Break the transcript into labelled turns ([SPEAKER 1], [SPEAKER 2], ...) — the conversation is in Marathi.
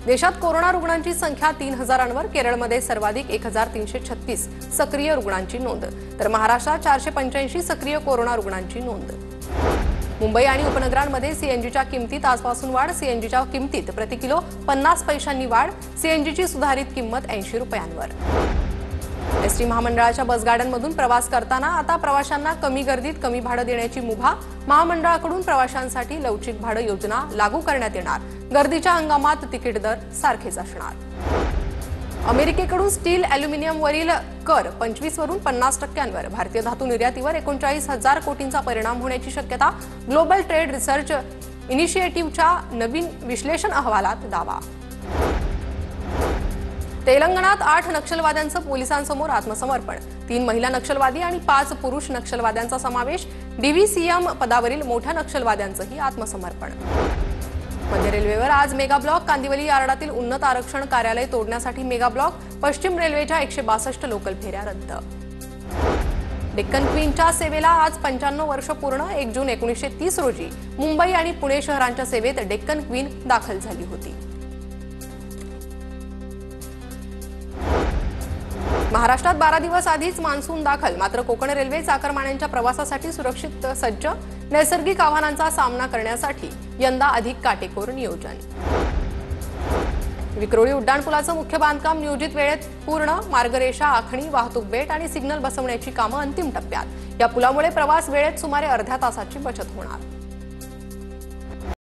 [SPEAKER 1] देशात कोरोना रुग्णांची संख्या 3000वर, केरळमध्ये सर्वाधिक 1336 सक्रिय रुग्णांची नोंद, तर महाराष्ट्रात 485 सक्रिय कोरोना रुग्णांची नोंद। मुंबई आणि उपनगरांमध्ये सीएनजीच्या किमतीत आजपासून वाढ, सीएनजीच्या किमतीत प्रति किलो 50 पैशांनी वाढ, सीएनजीची सुधारित किंमत 80 रुपयांवर। एसटी महामंडळाच्या बसगाड्यांमधून प्रवास करताना आता प्रवाशांना कमी गर्दीत कमी भाडं देण्याची मुभा, महामंडळाकडून प्रवाशांसाठी लवचिक भाडं योजना लागू करण्यात येणार, गर्दीच्या हंगामात तिकीट दर सारखेच असणार। अमेरिकेकडून स्टील ॲल्युमिनियमवरील कर 25 वरून 50%वर, भारतीय धातू निर्यातीवर 39,000 कोटींचा परिणाम होण्याची शक्यता, ग्लोबल ट्रेड रिसर्च इनिशिएटिव्हच्या नवीन विश्लेषण अहवालात दावा। तेलंगणात 8 नक्षलवाद्यांचं पोलिसांसमोर आत्मसमर्पण, 3 महिला नक्षलवादी आणि 5 पुरुष नक्षलवाद्यांचा समावेश, डीव्हीसीएम पदावरील मोठ्या नक्षलवाद्यांचंही आत्मसमर्पण। मध्य रेल्वेवर आज मेगा ब्लॉक, कांदिवली यार्डातील उन्नत आरक्षण कार्यालय तोडण्यासाठी मेगा ब्लॉक, पश्चिम रेल्वेच्या 162 लोकल फेऱ्या रद्द। डेक्कन क्वीनच्या सेवेला आज 95 वर्ष पूर्ण, 1 जून 1930 रोजी मुंबई आणि पुणे शहरांच्या सेवेत डेक्कन क्वीन दाखल झाली होती। महाराष्ट्रात 12 दिवस आधीच मान्सून दाखल, मात्र कोकण रेल्वे चाकरमान्यांच्या प्रवासासाठी सुरक्षित सज्ज, नैसर्गिक आव्हानांचा सामना करण्यासाठी यंदा अधिक काटेकोर नियोजन। विक्रोळी उड्डाणपुलाचं मुख्य बांधकाम नियोजित वेळेत पूर्ण, मार्गरेषा आखणी, वाहतूक बेट आणि सिग्नल बसवण्याची कामं अंतिम टप्प्यात। या पुलामुळे प्रवास वेळेत सुमारे अर्ध्या तासाची बचत होणार।